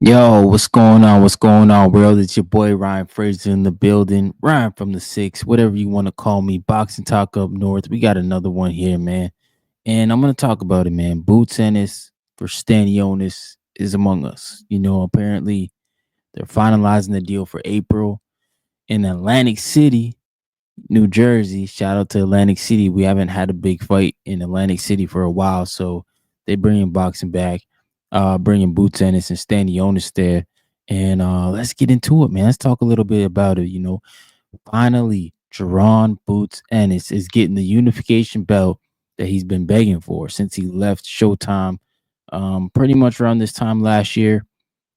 Yo, what's going on? What's going on, world? It's your boy Ryan Fraser in the building. Ryan from the six, whatever you want to call me. Boxing talk up north. We got another one here, man. And I'm gonna talk about it, man. Boots Ennis for Stanionis is among us. Apparently they're finalizing the deal for April in Atlantic City, New Jersey. Shout out to Atlantic City. We haven't had a big fight in Atlantic City for a while, so they bringing boxing back, bringing Boots Ennis and Stanionis there, and let's get into it, man. Let's talk a little bit about it. Finally, Jaron Boots Ennis is getting the unification belt that he's been begging for since he left Showtime, pretty much around this time last year.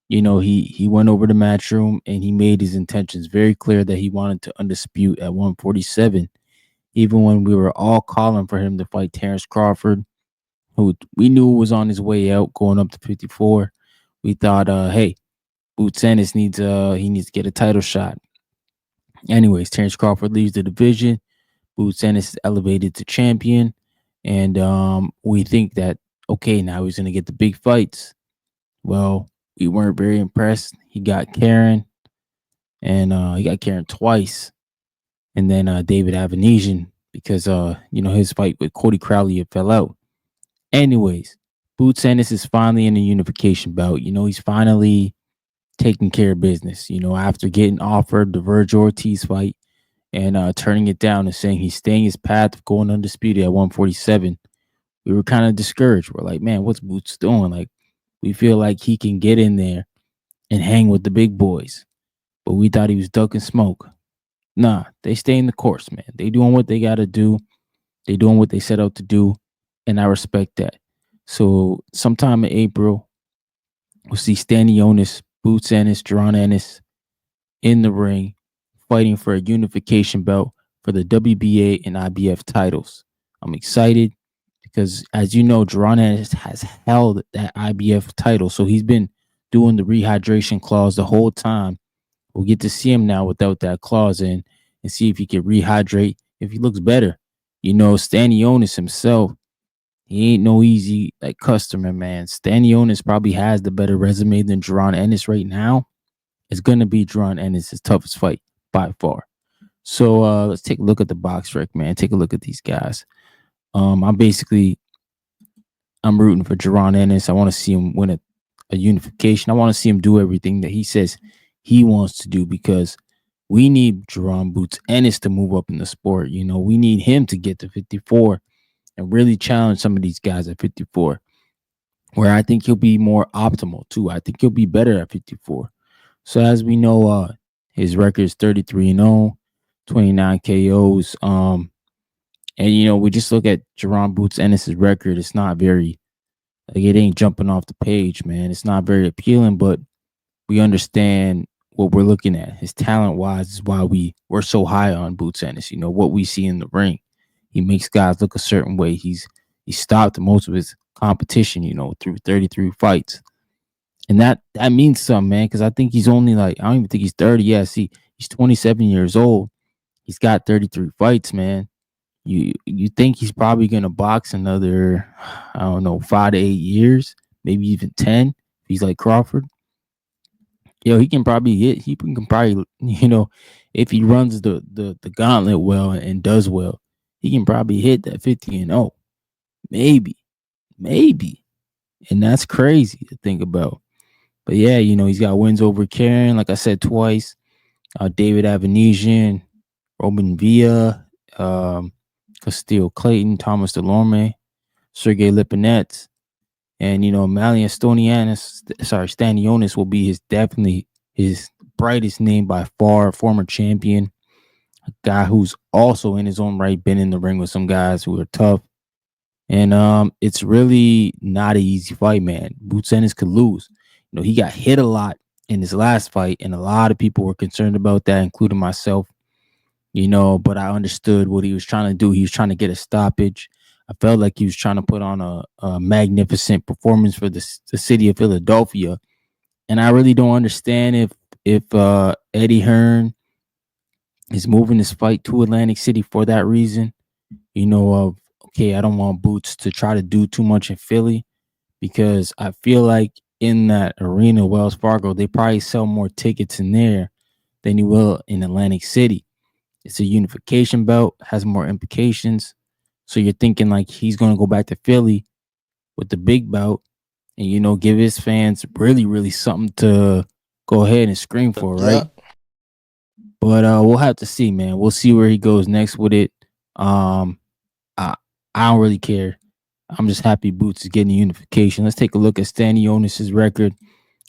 He went over the matchroom and he made his intentions very clear that he wanted to undispute at 147. Even when we were all calling for him to fight Terrence Crawford, who we knew was on his way out, going up to 54, we thought, hey, Boots Ennis needs to get a title shot. Anyways, Terrence Crawford leaves the division. Boots Ennis is elevated to champion, and we think that okay, now he's gonna get the big fights. Well, we weren't very impressed. He got Karen, and he got Karen twice, and then David Avanesian because his fight with Cody Crowley had fell out. Anyways, Boots Ennis is finally in the unification bout. He's finally taking care of business. After getting offered the Verge Ortiz fight and turning it down and saying he's staying his path of going undisputed at 147, we were kind of discouraged. We're like, man, what's Boots doing? Like, we feel like he can get in there and hang with the big boys, but we thought he was ducking smoke. Nah, they stay in the course, man. They doing what they got to do. They doing what they set out to do, and I respect that. So sometime in April, we'll see Stanionis, Boots Ennis, Jaron Ennis in the ring, fighting for a unification belt for the WBA and IBF titles. I'm excited because, as you know, Jaron Ennis has held that IBF title, so he's been doing the rehydration clause the whole time. We'll get to see him now without that clause in and see if he can rehydrate, if he looks better. Stanionis himself, he ain't no easy like customer, man. Stanionis probably has the better resume than Jaron Ennis right now. It's gonna be Jaron Ennis' toughest fight by far. So let's take a look at the box rec, man. Take a look at these guys. I'm rooting for Jaron Ennis. I want to see him win a unification. I want to see him do everything that he says he wants to do because we need Jaron Boots Ennis to move up in the sport. We need him to get to 54 and really challenge some of these guys at 54, where I think he'll be more optimal too. I think he'll be better at 54. So as we know, his record is 33 and 0, 29 KOs. And we just look at Jaron Boots Ennis' record. It's not very like it ain't jumping off the page, man. It's not very appealing, but we understand what we're looking at. His talent wise is why we're so high on Boots Ennis. What we see in the ring. He makes guys look a certain way. He stopped most of his competition, through 33 fights. And that means something, man, because I think he's only like, I don't even think he's 30. Yeah, see, he's 27 years old. He's got 33 fights, man. You think he's probably gonna box another, I don't know, 5 to 8 years, maybe even 10. If he's like Crawford. He can probably hit. He can probably, if he runs the gauntlet well and does well, he can probably hit that 50 and 0. Maybe. And that's crazy to think about. But yeah, he's got wins over Karen, like I said, twice. David Avanesian, Roman Villa, Castillo Clayton, Thomas Delorme, Sergey Lipinets, and Malian Stanionis will be definitely his brightest name by far. Former champion, a guy who's also in his own right been in the ring with some guys who are tough. And it's really not an easy fight, man. Boots Ennis could lose. He got hit a lot in his last fight, and a lot of people were concerned about that, including myself. But I understood what he was trying to do. He was trying to get a stoppage. I felt like he was trying to put on a magnificent performance for the city of Philadelphia. And I really don't understand if Eddie Hearn is moving this fight to Atlantic City for that reason. Okay, I don't want Boots to try to do too much in Philly because I feel like in that arena, Wells Fargo, they probably sell more tickets in there than you will in Atlantic City. It's a unification belt, has more implications. So you're thinking like he's going to go back to Philly with the big belt and, give his fans really, really something to go ahead and scream for, Yeah. right? But we'll have to see, man. We'll see where he goes next with it. Um, I, I don't really care. I'm just happy Boots is getting the unification. Let's take a look at Stanionis' record.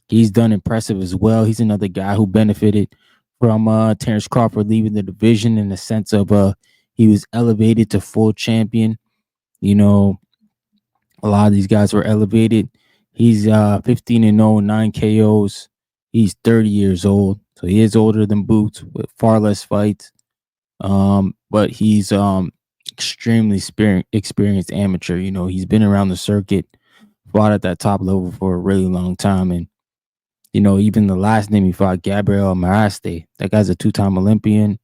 He's done impressive as well. He's another guy who benefited from Terrence Crawford leaving the division in the sense of he was elevated to full champion. You know, a lot of these guys were elevated. He's 15-0, 9 KOs. He's 30 years old, so he is older than Boots with far less fights. But he's extremely experienced amateur. He's been around the circuit, fought at that top level for a really long time, and even the last name he fought, Gabriel Maraste, that guy's a two-time Olympian.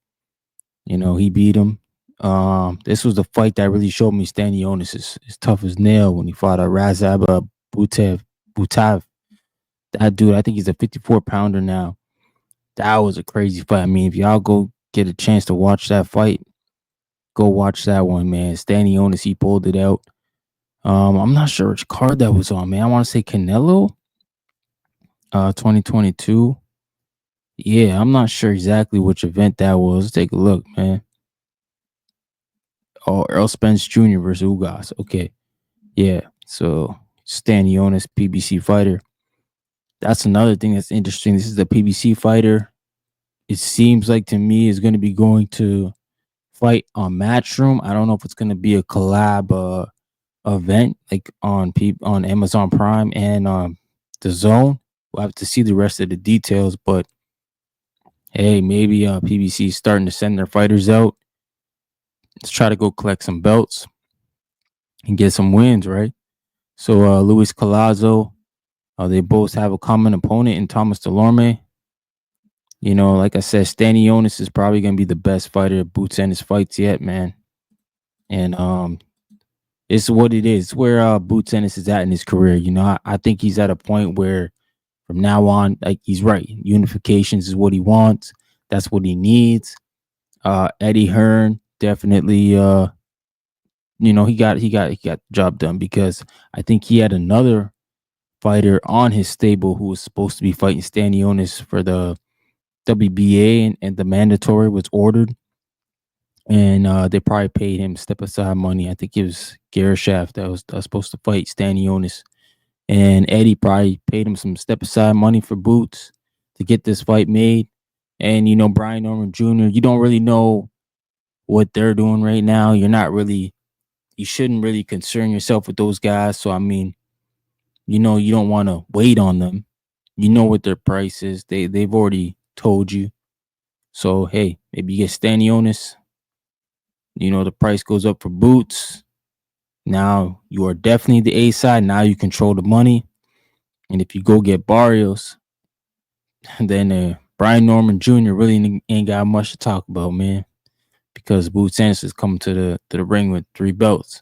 He beat him. This was the fight that really showed me Stanionis is tough as nail when he fought a Razab Butav. That dude, I think he's a 54 pounder now. That was a crazy fight. I mean, if y'all go get a chance to watch that fight, go watch that one, man. Stanionis, he pulled it out. I'm not sure which card that was on, man. I want to say Canelo, 2022. Yeah, I'm not sure exactly which event that was. Let's take a look, man. Oh, Earl Spence Jr. versus Ugas. Okay. Yeah. So Stanionis, PBC fighter. That's another thing that's interesting. This is a PBC fighter. It seems like to me is going to be going to fight on Matchroom. I don't know if it's going to be a collab event like on Amazon Prime and the Zone. We'll have to see the rest of the details, but hey, maybe PBC is starting to send their fighters out. Let's try to go collect some belts and get some wins, right? So Luis Colazo, they both have a common opponent in Thomas Delorme. Like I said, Stanionis is probably gonna be the best fighter Boots Ennis fights yet, man. And it's what it is. It's where Boots Ennis is at in his career. I think he's at a point where from now on, like he's right. Unifications is what he wants. That's what he needs. Eddie Hearn definitely he got the job done because I think he had another fighter on his stable who was supposed to be fighting Stanionis for the WBA, and the mandatory was ordered, and they probably paid him step aside money. I think it was Gerashaft that was supposed to fight Stanionis, and Eddie probably paid him some step aside money for Boots to get this fight made. And Brian Norman Jr., you don't really know what they're doing right now. You shouldn't really concern yourself with those guys. So I mean, you don't want to wait on them. You know what their price is. They've already told you. So hey, maybe you get Stanionis. The price goes up for Boots. Now you are definitely the A side. Now you control the money. And if you go get Barrios, then Brian Norman Jr. really ain't got much to talk about, man. Because Boots Ennis is coming to the ring with 3 belts.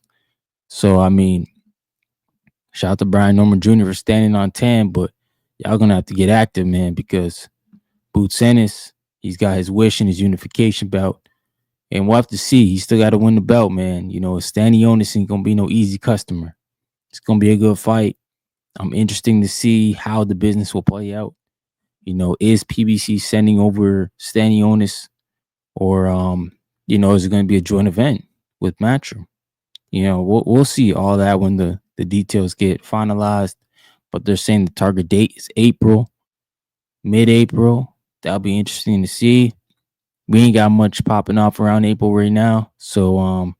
So I mean, shout out to Brian Norman Jr. for standing on 10, but y'all gonna have to get active, man, because Boots Ennis, he's got his wish and his unification belt. And we'll have to see. He still got to win the belt, man. Stanionis ain't gonna be no easy customer. It's gonna be a good fight. I'm interesting to see how the business will play out. Is PBC sending over Stanionis, or is it gonna be a joint event with Matchroom? We'll see all that when the details get finalized. But they're saying the target date is April, mid-April. That'll be interesting to see. We ain't got much popping off around April right now. So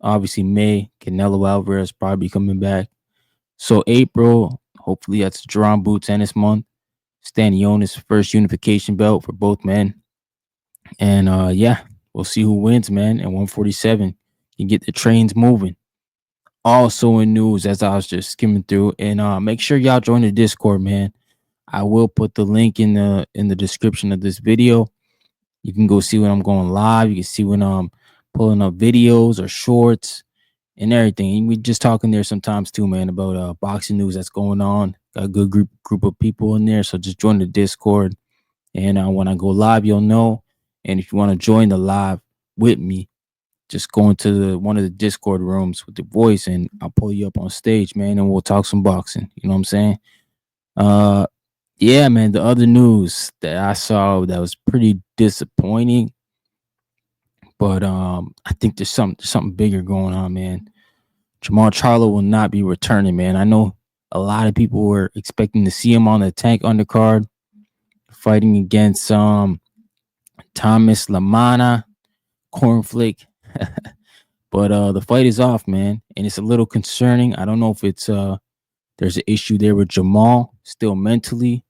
obviously May, Canelo Alvarez probably coming back. So April, hopefully that's Jerron Boots Ennis month. Stanionis first unification belt for both men. And yeah, we'll see who wins, man. And 147 can get the trains moving. Also in news, as I was just skimming through, and make sure y'all join the Discord, man. I will put the link in the description of this video. You can go see when I'm going live. You can see when I'm pulling up videos or shorts. and everything. And we just talking there sometimes too, man, about boxing news that's going on. Got a good group of people in there, so just join the Discord. And when I go live, you'll know. And if you want to join the live with me, just go into one of the Discord rooms with the voice, and I'll pull you up on stage, man, and we'll talk some boxing. You know what I'm saying? Uh, yeah, man. The other news that I saw that was pretty disappointing, but I think there's something bigger going on, man. Jermall Charlo will not be returning, man. I know a lot of people were expecting to see him on the Tank undercard, fighting against Thomas Lamana, Cornflake. But the fight is off, man, and it's a little concerning. I don't know if it's there's an issue there with Jamal still mentally,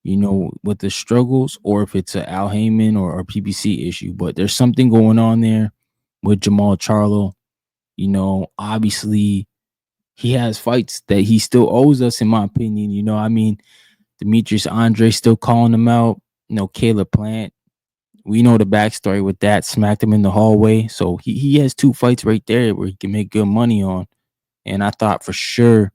with the struggles, or if it's a Al Heyman or PBC issue. But there's something going on there with Jermall Charlo. Obviously he has fights that he still owes us, in my opinion. I mean, Demetrius Andre still calling him out. Caleb Plant. We know the backstory with that. Smacked him in the hallway. So he has two fights right there where he can make good money on. And I thought for sure,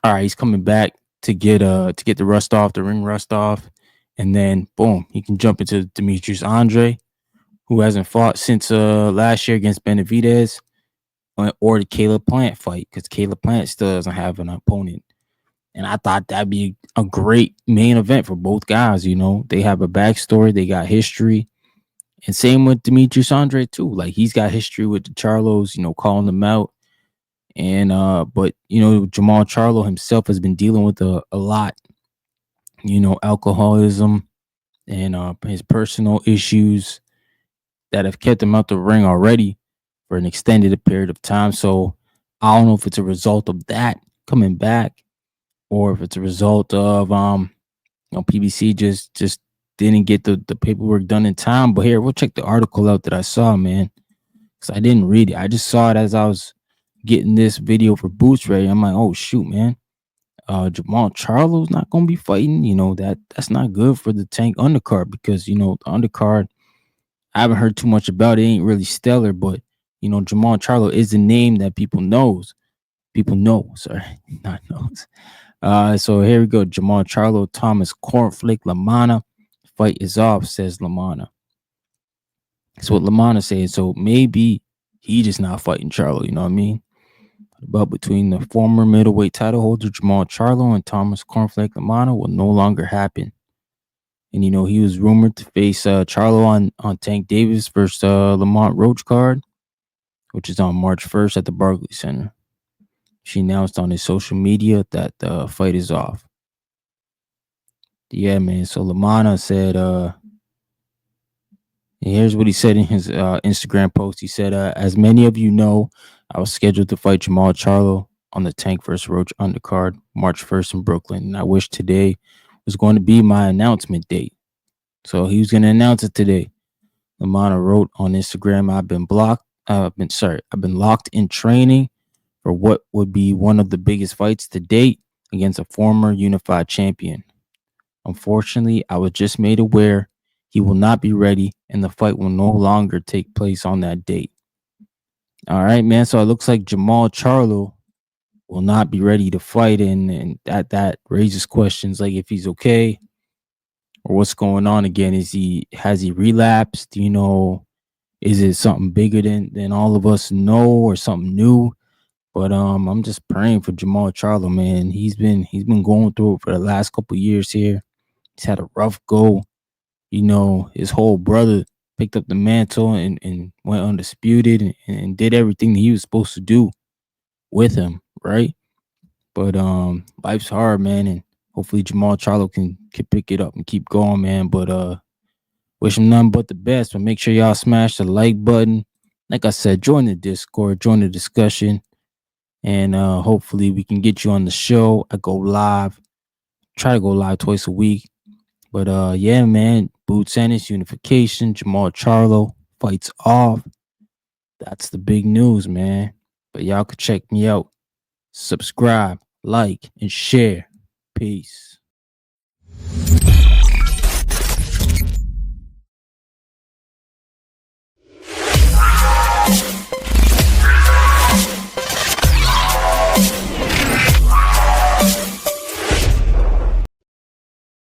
all right, he's coming back to get the rust off, the ring rust off, and then boom, he can jump into Demetrius Andre, who hasn't fought since last year against Benavidez, or the Caleb Plant fight, because Caleb Plant still doesn't have an opponent. And I thought that'd be a great main event for both guys. They have a backstory, they got history. And same with Demetrius Andre too. Like, he's got history with the Charlos, calling them out. And but Jermall Charlo himself has been dealing with a lot, alcoholism and his personal issues that have kept him out the ring already for an extended period of time. So I don't know if it's a result of that coming back, or if it's a result of PBC just didn't get the paperwork done in time. But here, we'll check the article out that I saw, man, because I didn't read it. I just saw it as I was getting this video for Boots ready. I'm like, oh shoot, man. Jermall Charlo's not gonna be fighting. That's not good for the Tank undercard, because the undercard, I haven't heard too much about it. Ain't really stellar, but Jermall Charlo is a name that people knows. People know, sorry, not knows. So here we go. Jermall Charlo, Thomas Cornflake Lamana. Fight is off, says Lamana. That's what Lamana said. So maybe he just not fighting Charlo, you know what I mean? But between the former middleweight title holder Jermall Charlo and Thomas Cornflake Lamana will no longer happen. And he was rumored to face Charlo on Tank Davis versus Lamont Roach card, which is on March 1st at the Barclays Center. She announced on his social media that the fight is off. Yeah, man. So Lamana said, here's what he said in his Instagram post. He said, as many of you know, I was scheduled to fight Jermall Charlo on the Tank vs. Roach undercard March 1st in Brooklyn. And I wish today was going to be my announcement date. So he was going to announce it today. Lamana wrote on Instagram, I've been locked in training for what would be one of the biggest fights to date against a former unified champion. Unfortunately, I was just made aware he will not be ready and the fight will no longer take place on that date. All right, man. So it looks like Jermall Charlo will not be ready to fight, and that raises questions like if he's okay or what's going on again. Has he relapsed? Is it something bigger than all of us know, or something new? But I'm just praying for Jermall Charlo, man. He's been going through it for the last couple years here. He's had a rough go. His whole brother picked up the mantle and went undisputed and did everything that he was supposed to do with him, right? But life's hard, man, and hopefully Jermall Charlo can pick it up and keep going, man. But wish him nothing but the best. But make sure y'all smash the like button. Like I said, join the Discord, join the discussion, and hopefully we can get you on the show. I go live, try to go live twice a week. But yeah, man, Boots Ennis unification, Jermall Charlo fights off. That's the big news, man. But y'all could check me out, subscribe, like, and share. Peace.